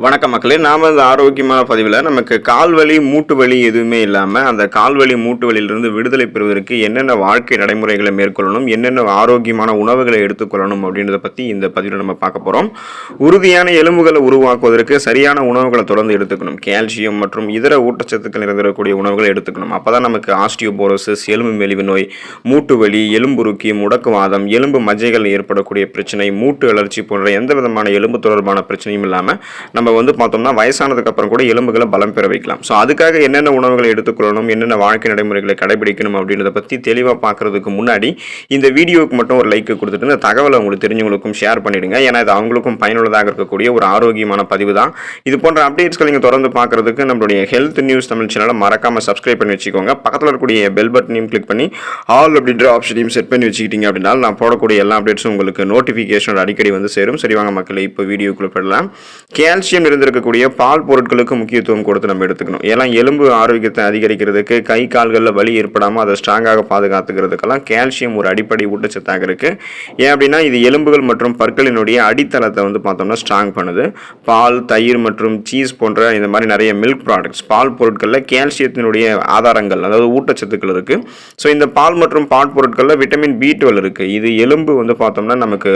வணக்கம் மக்களே. நாம இந்த ஆரோக்கியமான பதிவில் நமக்கு கால்வலி மூட்டு வலி எதுவுமே இல்லாமல் அந்த கால்வலி மூட்டு வலியிலிருந்து விடுதலை பெறுவதற்கு என்னென்ன வாழ்க்கை நடைமுறைகளை மேற்கொள்ளணும், என்னென்ன ஆரோக்கியமான உணவுகளை எடுத்துக்கொள்ளணும் அப்படின்றத பற்றி இந்த பதிவில் நம்ம பார்க்க போகிறோம். உறுதியான எலும்புகளை உருவாக்குவதற்கு சரியான உணவுகளை தொடர்ந்து எடுத்துக்கணும். கால்சியம் மற்றும் இதர ஊட்டச்சத்துக்கள் நிறைந்திருக்கக்கூடிய உணவுகளை எடுத்துக்கணும். அப்போ தான் நமக்கு ஆஸ்டியோபோரோசிஸ், எலும்பு மெலிவு நோய், மூட்டு வலி, எலும்புருக்கி, முடக்குவாதம், எலும்பு மஜ்ஜைகள் ஏற்படக்கூடிய பிரச்சனை, மூட்டு அழற்சி போன்ற எந்த விதமான எலும்பு தொடர்பான பிரச்சனையும் இல்லாமல் நம்ம பார்த்தோம்னா வயசானதுக்கு அப்புறம் கூட எலும்புகளை பலம் பெற வைக்கலாம். ஸோ அதுக்காக என்னென்ன உணவுகளை எடுத்துக்கொள்ளணும், என்னென்ன வாழ்க்கை நடைமுறைகளை கடைபிடிக்கணும் அப்படின்றத பற்றி தெளிவாக பார்க்கறதுக்கு முன்னாடி இந்த வீடியோவுக்கு மட்டும் ஒரு லைக் கொடுத்துட்டு இந்த தகவலை உங்களுக்கு தெரிஞ்சவங்களுக்கும் ஷேர் பண்ணிடுங்க. ஏன்னா இது அவங்களுக்கும் பயனுள்ளதாக இருக்கக்கூடிய ஒரு ஆரோக்கியமான பதிவு தான். இது போன்ற அப்டேட்ஸ்களை நீங்கள் தொடர்ந்து பார்க்கறதுக்கு நம்மளுடைய ஹெல்த் நியூஸ் தமிழ் சேனலை மறக்காமல் சப்ஸ்கிரைப் பண்ணி வச்சுக்கோங்க. பக்கத்தில் இருக்கக்கூடிய பெல் பட்டனையும் கிளிக் பண்ணி ஆல் அப்படின்ற ஆப்ஷனையும் செட் பண்ணி வச்சுக்கிட்டீங்க அப்படின்னா நான் போடக்கூடிய எல்லா அப்டேட்ஸும் உங்களுக்கு நோட்டிஃபிகேஷன் அடிக்கடி வந்து சேரும். சரி வாங்க மக்களே, இப்போ வீடியோக்குள்ள போடலாம். கால்சியம் இருக்கக்கூடிய பால் பொருட்களுக்கு முக்கியத்துவம் கொடுத்து நம்ம எடுத்துக்கணும். ஏன்னா எலும்பு ஆரோக்கியத்தை அதிகரிக்கிறதுக்கு, கை கால்களில் வலி ஏற்படாமல் அதை ஸ்ட்ராங்காக பாதுகாத்துக்கிறதுக்கெல்லாம் கால்சியம் ஒரு அடிப்படை ஊட்டச்சத்தாக இருக்கு. ஏன் அப்படின்னா இது எலும்புகள் மற்றும் பற்களினுடைய அடித்தளத்தை பார்த்தோம்னா ஸ்ட்ராங் பண்ணுது. பால், தயிர் மற்றும் சீஸ் போன்ற இந்த மாதிரி நிறைய மில்க் ப்ராடக்ட்ஸ், பால் பொருட்களில் கால்சியத்தினுடைய ஆதாரங்கள், அதாவது ஊட்டச்சத்துக்கள் இருக்கு. ஸோ இந்த பால் மற்றும் பால் பொருட்களில் விட்டமின் B12 இருக்கு. இது எலும்பு பார்த்தோம்னா நமக்கு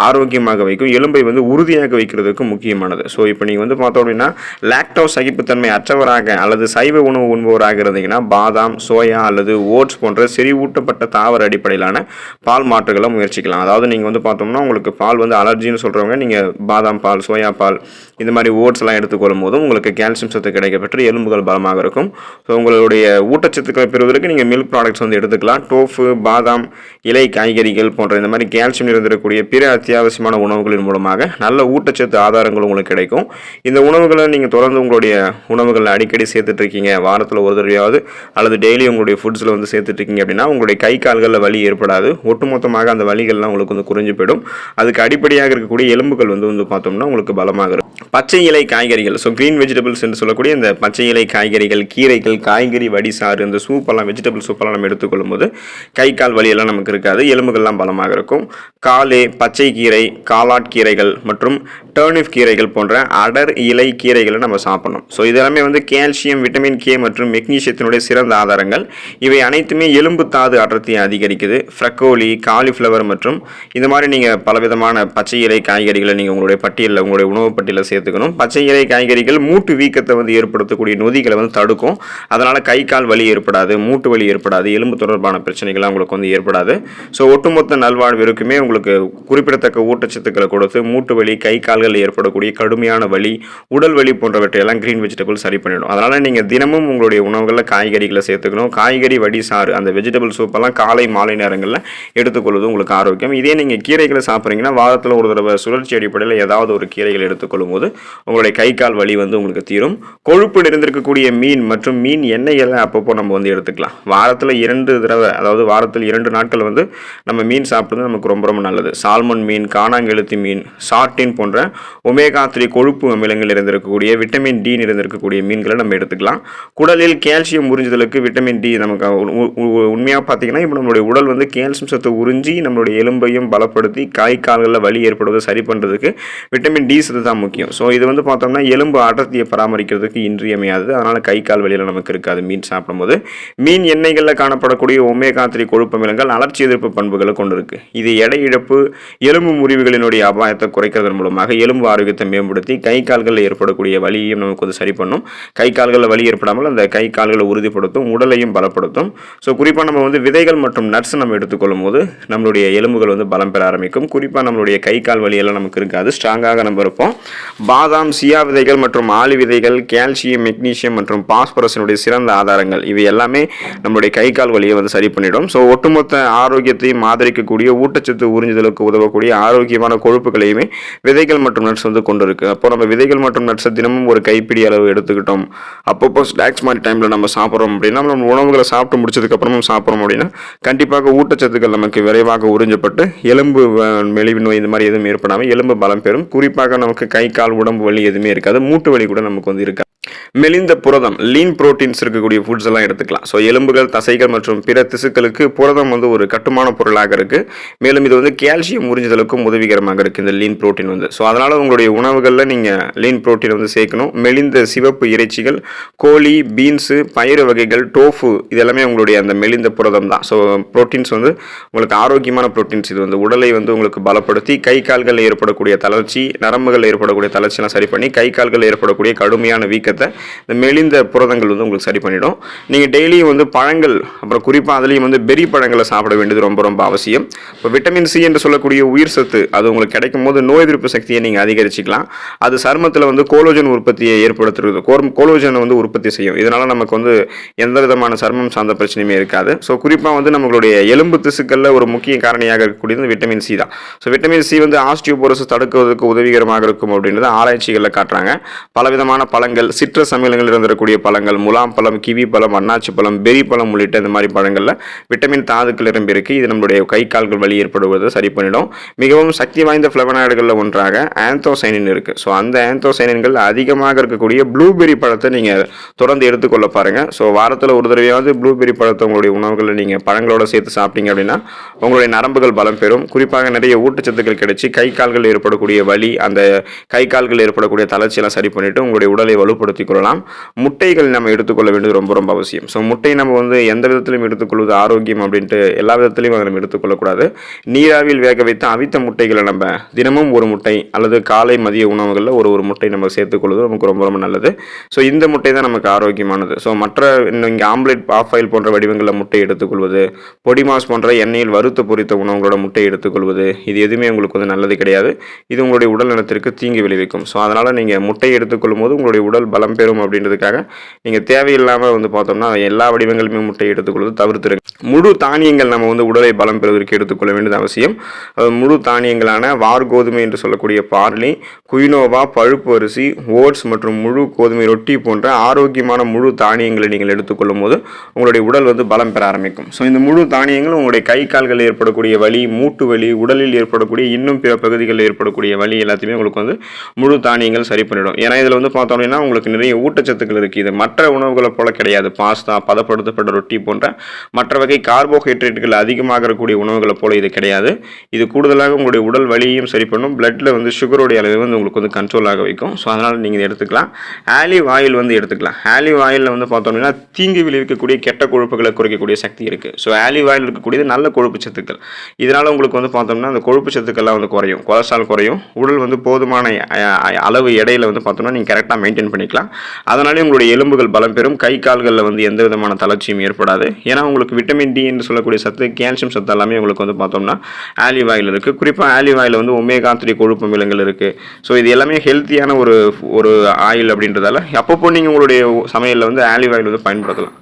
ஆரோக்கியமாக வைக்கும், எலும்பை உறுதியாக வைக்கிறதுக்கு முக்கியமானது. ஸோ இப்போ நீங்கள் பார்த்தோம் அப்படின்னா லாக்டோஸ் சகிப்புத்தன்மை அற்றவராக அல்லது சைவ உணவு உண்பவராக இருந்தீங்கன்னா பாதாம், சோயா அல்லது ஓட்ஸ் போன்ற செறிவூட்டப்பட்ட தாவர அடிப்படையிலான பால் மாற்றுகளை முயற்சிக்கலாம். அதாவது நீங்கள் பார்த்தோம்னா உங்களுக்கு பால் அலர்ஜின்னு சொல்கிறவங்க நீங்கள் பாதாம் பால், சோயா பால், இந்த மாதிரி ஓட்ஸ் எல்லாம் எடுத்துக்கொள்ளும் போதும் உங்களுக்கு கால்சியம் சத்து கிடைக்கப்பெற்று எலும்புகள் பலமாக இருக்கும். ஸோ உங்களுடைய ஊட்டச்சத்துக்களை பெறுவதற்கு நீங்கள் மில்க் ப்ராடக்ட்ஸ் எடுத்துக்கலாம். டோஃபு, பாதாம், இலை காய்கறிகள் போன்ற இந்த மாதிரி கால்சியம் நிறைந்திருக்கக்கூடிய பிற அத்தியாவசியமான உணவுகளின் மூலமாக நல்ல ஊட்டச்சத்து ஆதாரங்கள் உங்களுக்கு கிடைக்கும். இந்த உணவுகளை நீங்கள் தொடர்ந்து உங்களுடைய உணவுகளில் அடிக்கடி சேர்த்துட்டு இருக்கீங்க, வாரத்தில் ஒரு தடவையாவது அல்லது டெய்லி உங்களுடைய ஃபுட்ஸில் சேர்த்துட்டு இருக்கீங்க அப்படின்னா உங்களுடைய கை கால்களில் வலி ஏற்படாது. ஒட்டுமொத்தமாக அந்த வலிகள்லாம் உங்களுக்கு குறைஞ்சு போயிடும். அதுக்கு அடிப்படையாக இருக்கக்கூடிய எலும்புகள் பார்த்தோம்னா உங்களுக்கு பலமாக இருக்கும். பச்சை இலை காய்கறிகள், ஸோ கிரீன் வெஜிடபிள்ஸ் என்று சொல்லக்கூடிய இந்த பச்சை இலை காய்கறிகள், கீரைகள், காய்கறி வடிசாறு, இந்த சூப்பெல்லாம், வெஜிடபிள் சூப்பெல்லாம் நம்ம எடுத்துக்கொள்ளும் போது கை கால் வலியெல்லாம் நமக்கு இருக்காது, எலும்புகள்லாம் பலமாக இருக்கும். காலே, பச்சை கீரை, காலாட் கீரைகள் மற்றும் டர்னிப் கீரைகள் போன்ற அடர் இலை கீரைகளை நம்ம சாப்பிடணும். ஸோ இதெல்லாமே கால்சியம், விட்டமின் K மற்றும் மெக்னீசியத்தினுடைய சிறந்த ஆதாரங்கள். இவை அனைத்துமே எலும்பு தாது அடர்த்தியை அதிகரிக்குது. ஃப்ரக்கோலி, காலிஃப்ளவர் மற்றும் இந்த மாதிரி நீங்கள் பலவிதமான பச்சை இலை காய்கறிகளை நீங்கள் உங்களுடைய பட்டியலில், உங்களுடைய உணவு பட்டியலில் சேர்த்துக்கணும். பச்சை இலை காய்கறிகள் மூட்டு வீக்கத்தை ஏற்படுத்தக்கூடிய நொதிகளை தடுக்கும். அதனால் கை கால் வலி ஏற்படாது, மூட்டு வலி ஏற்படாது, எலும்பு தொடர்பான பிரச்சனைகள்லாம் உங்களுக்கு ஏற்படாது. ஸோ ஒட்டுமொத்த நல்வாழ்விற்குமே உங்களுக்கு குறிப்பிடத்தக்க ஊட்டச்சத்துக்களை கொடுத்து மூட்டு வலி, கை கால்கள் ஏற்படக்கூடிய கடுமையான வலி, உடல் வலி போன்றவற்றையெல்லாம் கிரீன் வெஜிடபிள் சரி பண்ணிடும். அதனால் நீங்கள் தினமும் உங்களுடைய உணவுகளில் காய்கறிகளை சேர்த்துக்கணும். காய்கறி வடிசாறு, அந்த வெஜிடபிள் சூப்பெல்லாம் காலை மாலை நேரங்களில் எடுத்துக்கொள்வது உங்களுக்கு ஆரோக்கியம். இதே நீங்கள் கீரைகளை சாப்பிட்றீங்கன்னா வாரத்தில் ஒரு தடவை சுழற்சி அடிப்படையில் ஏதாவது ஒரு கீரைகள் எடுத்துக்கொள்ளும் போது உங்களுடைய கை கால் வலி உங்களுக்கு தீரும். கொழுப்பு நிறைந்திருக்கக்கூடிய மீன் மற்றும் மீன் எண்ணெய்களை அப்பப்போ நம்ம எடுத்துக்கலாம். வாரத்தில் 2 தடவை, அதாவது வாரத்தில் 2 நாட்கள் நம்ம மீன் சாப்பிட்றது நமக்கு ரொம்ப ரொம்ப நல்லது. சால்மன் மீன், காணாங்கெழுத்தி மீன், சார்டின் போன்ற ஒமேகா 3 கொழுப்பு அமிலங்கள் இருந்திருக்கக்கூடிய விட்டமின் D நிறைந்திருக்கக்கூடிய மீன்களை நம்ம எடுத்துக்கலாம். குடலில் கால்சியம் உறிஞ்சுதலுக்கு விட்டமின் D நமக்கு உண்மையாக பார்த்தீங்கன்னா இப்போ நம்மளுடைய உடல் கால்சியம் சத்து உறிஞ்சி நம்மளுடைய எலும்பையும் பலப்படுத்தி கை கால்களில் வலி ஏற்படுவதை சரி பண்ணுறதுக்கு விட்டமின் D சத்து தான் முக்கியம். ஸோ இது பார்த்தோம்னா எலும்பு அடர்த்தியை பராமரிக்கிறதுக்கு இன்றியமையாதது. அதனால் கை கால் வலியில் நமக்கு இருக்காது மீன் சாப்பிடும்போது. மீன் எண்ணெய்களில் காணப்படக்கூடிய ஒமேகா 3 கொழுப்பு அமிலங்கள் அலர்ச்சி எதிர்ப்பு பண்புகளை கொண்டு இருக்கு. இது எடை இழப்பு, எலும்பு முறிவுகளினுடைய அபாயத்தை குறைக்கிறதன் மூலமாக எலும்பு ஆரோக்கியத்தை மேம்படுத்தி கை கால்களில் ஏற்படக்கூடிய வலியையும் நமக்கு சரி பண்ணும். கை கால்களில் வலி ஏற்படாமல் அந்த கை கால்களை உறுதிப்படுத்தும், உடலையும் பலப்படுத்தும். ஸோ குறிப்பாக நம்ம விதைகள் மற்றும் நட்ஸ் நம்ம எடுத்துக்கொள்ளும் போது நம்மளுடைய எலும்புகள் பலம் பெற ஆரம்பிக்கும். குறிப்பாக நம்மளுடைய கை கால் வலியெல்லாம் நமக்கு இருக்காது, ஸ்ட்ராங்காக நம்ம இருப்போம். பாதாம், சியா விதைகள் மற்றும் ஆளி விதைகள் கால்சியம், மெக்னீசியம் மற்றும் பாஸ்பரஸினுடைய சிறந்த ஆதாரங்கள். இவை எல்லாமே நம்மளுடைய கை கால் வலியை சரி பண்ணிடும். ஸோ ஒட்டுமொத்த ஆரோக்கியத்தையும் ஆதரிக்கக்கூடிய, ஊட்டச்சத்து உறிஞ்சுதலுக்கு உதவக்கூடிய ஆரோக்கியமான கொழுப்புகளையுமே விதைகள் மற்றும் நட்ஸ் கொண்டு இருக்கு. அப்போ நம்ம விதைகள் மற்றும் நட்ஸை தினமும் ஒரு கைப்பிடி அளவு எடுத்துக்கிட்டோம். அப்பப்போ ஸ்நாக்ஸ் மாதிரி டைமில் நம்ம சாப்பிட்றோம் அப்படின்னா, நம்ம உணவுகளை சாப்பிட்டு முடிச்சதுக்கு அப்புறமும் சாப்பிட்றோம் அப்படின்னா கண்டிப்பாக ஊட்டச்சத்துக்கள் நமக்கு விரைவாக உறிஞ்சப்பட்டு எலும்பு மெலிவு நோய் இந்த மாதிரி எதுவும் ஏற்படாமல் எலும்பு பலம் பெறும். குறிப்பாக நமக்கு கை கால் உடம்பு வலி எதுவுமே இருக்காது, மூட்டு வலி கூட நமக்கு இருக்காது. மெலிந்த புரதம் லீன் புரோட்டீன்ஸ் இருக்கக்கூடிய ஃபுட்ஸ் எல்லாம் எடுத்துக்கலாம். ஸோ எலும்புகள், தசைகள் மற்றும் பிற திசுக்களுக்கு புரதம் வந்து ஒரு கட்டுமான பொருளாக இருக்குது. மேலும் இது வந்து கால்சியம் உறிஞ்சுதலுக்கும் உதவிகரமாக இருக்குது இந்த லீன் புரோட்டீன் வந்து. ஸோ அதனால் உங்களுடைய உணவுகளில் நீங்கள் லீன் புரோட்டீன் வந்து சேர்க்கணும். மெலிந்த சிவப்பு இறைச்சிகள், கோழி, பீன்ஸு, பயிறு வகைகள், டோஃபு இதெல்லாமே உங்களுடைய அந்த மெலிந்த புரதம் தான். ஸோ புரோட்டீன்ஸ் வந்து உங்களுக்கு ஆரோக்கியமான புரோட்டீன்ஸ். இது வந்து உடலை வந்து உங்களுக்கு பலப்படுத்தி கை கால்களில் ஏற்படக்கூடிய தளர்ச்சி, நரம்புகளில் ஏற்படக்கூடிய தளர்ச்சியெல்லாம் சரி பண்ணி கை கால்களில் ஏற்படக்கூடிய கடுமையான வீக்கத்தை இந்த மெலிந்த புரதங்கள் வந்து உங்களுக்கு சரி பண்ணிடும். நீங்கள் டெய்லியும் வந்து பழங்கள், அப்புறம் குறிப்பாக அதுலேயும் வந்து பெரி பழங்களை சாப்பிட வேண்டியது ரொம்ப ரொம்ப அவசியம். இப்போ விட்டமின் சி என்று சொல்லக்கூடிய உயிர் சத்து அது உங்களுக்கு கிடைக்கும் போது நோய் எதிர்ப்பு சக்தியை நீங்கள் அதிகரிச்சிக்கலாம். அது சருமத்தில் வந்து கோலோஜன் உற்பத்தியை ஏற்படுத்துறது, கோலோஜனை வந்து உற்பத்தி செய்யும். இதனால் நமக்கு வந்து எந்த விதமான சருமம் சார்ந்த பிரச்சனையுமே இருக்காது. ஸோ குறிப்பாக வந்து நம்மளுடைய எலும்பு திசுக்களில் ஒரு முக்கிய காரணியாக இருக்கக்கூடியது விட்டமின் சி தான். ஸோ விட்டமின் சி வந்து ஆஸ்டியோபோரோசிஸ் தடுக்குவதற்கு உதவிகரமாக இருக்கும் அப்படின்றது ஆராய்ச்சிகளில் காட்டுறாங்க. பலவிதமான பழங்கள், சிட்ரஸ் அமிலங்கள் இருந்திருக்கக்கூடிய பழங்கள், முலாம் பழம், கிவி பழம், அன்னாச்சி பழம், பெரி பழம் உள்ளிட்ட இந்த மாதிரி பழங்களில் விட்டமின் தாதுக்கள் நிரம்பி இருக்கு. இது நம்மளுடைய கை கால்கள் வலி ஏற்படுவதை சரி பண்ணிடும். மிகவும் சக்தி வாய்ந்த ஃப்ளவனாய்டுகளில் ஒன்றாக ஆந்தோசைனின் இருக்குது. ஸோ அந்த ஆந்தோசைனின்கள் அதிகமாக இருக்கக்கூடிய ப்ளூபெரி பழத்தை நீங்கள் தொடர்ந்து எடுத்துக்கொள்ள பாருங்கள். ஸோ வாரத்தில் ஒரு தடவையாவது ப்ளூபெரி பழத்தை உங்களுடைய உணவுகளில் நீங்கள் பழங்களோட சேர்த்து சாப்பிட்டீங்க அப்படின்னா உங்களுடைய நரம்புகள் பலம் பெறும். குறிப்பாக நிறைய ஊட்டச்சத்துக்கள் கிடைச்சி கை கால்கள் ஏற்படக்கூடிய வலி, அந்த கை கால்கள் ஏற்படக்கூடிய தளர்ச்சியெல்லாம் சரி பண்ணிவிட்டு உங்களுடைய உடலை வலுப்படுத்தி கொள்ளலாம். முட்டைகள் நம்ம எடுத்துக்கொள்ள வேண்டியது ரொம்ப ரொம்ப அவசியம். ஸோ முட்டை நம்ம வந்து எந்த விதத்திலும் எடுத்துக்கொள்வது ஆரோக்கியம் அப்படின்ட்டு எல்லா விதத்திலையும் அதை நம்ம எடுத்துக்கொள்ளக்கூடாது. நீராவியில் வேக வைத்து அவித்த முட்டைகளை நம்ம தினமும் ஒரு முட்டை அல்லது காலை மதிய உணவுகளில் ஒரு முட்டை நம்ம சேர்த்துக்கொள்வது நமக்கு ரொம்ப ரொம்ப நல்லது. ஸோ இந்த முட்டை தான் நமக்கு ஆரோக்கியமானது. ஸோ மற்ற இங்கே ஆம்லெட், ஆஃப் ஆயில் போன்ற வடிவங்களில் முட்டை எடுத்துக்கொள்வது, பொடி மாஸ் போன்ற எண்ணெயில் வறுத்து பொரித்த உணவுகளோட முட்டை எடுத்துக்கொள்வது இது எதுவுமே உங்களுக்கு வந்து நல்லது கிடையாது. இது உங்களுடைய உடல் நலத்திற்கு தீங்கு விளைவிக்கும். ஸோ அதனால் நீங்கள் முட்டை எடுத்துக்கொள்ளும் போது உங்களுடைய உடல் பலம் பெறும் அப்படின்றதுக்காக நீங்கள் தேவையில்லாமல் வந்து பார்த்தோம்னா எல்லா வடிவங்களுமே முட்டை எடுத்துக்கொள்வது தவிர்த்துருங்க. முழு தானியங்கள் நம்ம வந்து உடலை பலம் பெறுவதற்கு எடுத்துக்கொள்ள வேண்டியது அவசியம். முழு தானியங்களான வார்கோதுமை என்று சொல்லக்கூடிய பார்லி, குயினோவா, பழுப்பு அரிசி, ஓட்ஸ் மற்றும் முழு கோதுமை ரொட்டி போன்ற ஆரோக்கியமான முழு தானியங்களை நீங்கள் எடுத்துக்கொள்ளும் போது உங்களுடைய உடல் வந்து பலம் பெற ஆரம்பிக்கும். ஸோ இந்த முழு தானியங்கள் உங்களுடைய கை கால்களில் ஏற்படக்கூடிய வலி, மூட்டு வலி, உடலில் ஏற்படக்கூடிய இன்னும் பிற பகுதிகளில் ஏற்படக்கூடிய வலி எல்லாத்தையுமே உங்களுக்கு வந்து முழு தானியங்கள் சரி பண்ணிடும். ஏன்னா இதில் வந்து பார்த்தோம் அப்படின்னா உங்களுக்கு நிறைய ஊட்டச்சத்துக்கள் இருக்குது. இது மற்ற உணவுகளை போல கிடையாது. பாஸ்தா, பதப்படுத்தப்பட்ட ரொட்டி போன்ற மற்ற வகை கார்போஹைட்ரேட்டுகள் அதிகமாக இருக்கக்கூடிய உணவுகளை போல இது கிடையாது. இது கூடுதலாக உங்களுடைய உடல் வலியையும் சரி பண்ணும். பிளட்டில் வந்து சுகருடைய அளவு வந்து உங்களுக்கு வந்து கண்ட்ரோல் ஆக வைக்கும். ஸோ அதனால் நீங்கள் எடுத்துக்கலாம். ஆலிவ் ஆயில் வந்து எடுத்துக்கலாம். ஆலிவ் ஆயிலில் வந்து பார்த்தோம் அப்படின்னா தீங்கு விளைவிக்கக்கூடிய கெட்ட கொழுப்புகளை குறைக்கக்கூடிய சக்தி இருக்குது. ஸோ ஆலிவ் ஆயில் இருக்கக்கூடியது நல்ல கொழுப்பு சத்துக்கள். இதனால் உங்களுக்கு வந்து பார்த்தோம்னா அந்த கொழுப்பு சத்துக்கள்லாம் வந்து குறையும், கொலஸ்ட்ரால் குறையும், உடல் வந்து போதுமான அளவு எடையில் வந்து பார்த்தோம்னா நீங்கள் கரெக்டாக மெயின்டைன் பண்ணிக்கலாம். அதனாலே உங்களுடைய எலும்புகள் பலம் பெறும். கை கால்களில் வந்து எந்த விதமான தளர்ச்சியும் ஏற்படாது. ஏன்னா உங்களுக்கு விட்டமின் டி என்று சொல்லக்கூடிய சத்து, கால்சியம் சத்து எல்லாமே உங்களுக்கு வந்து பார்த்தோம்னா ஆலிவ் ஆயில் இருக்குது. குறிப்பாக ஆலிவ் ஆயில் வந்து ஒமேகா 3 கொழுப்பு அமிலங்கள் இருக்குது. ஸோ இது எல்லாமே ஹெல்த்தியான ஒரு ஆயில் அப்படின்றதால அப்பப்போ நீங்கள் உங்களுடைய சமையலில் வந்து ஆலிவ் ஆயில் வந்து பயன்படுத்தலாம்.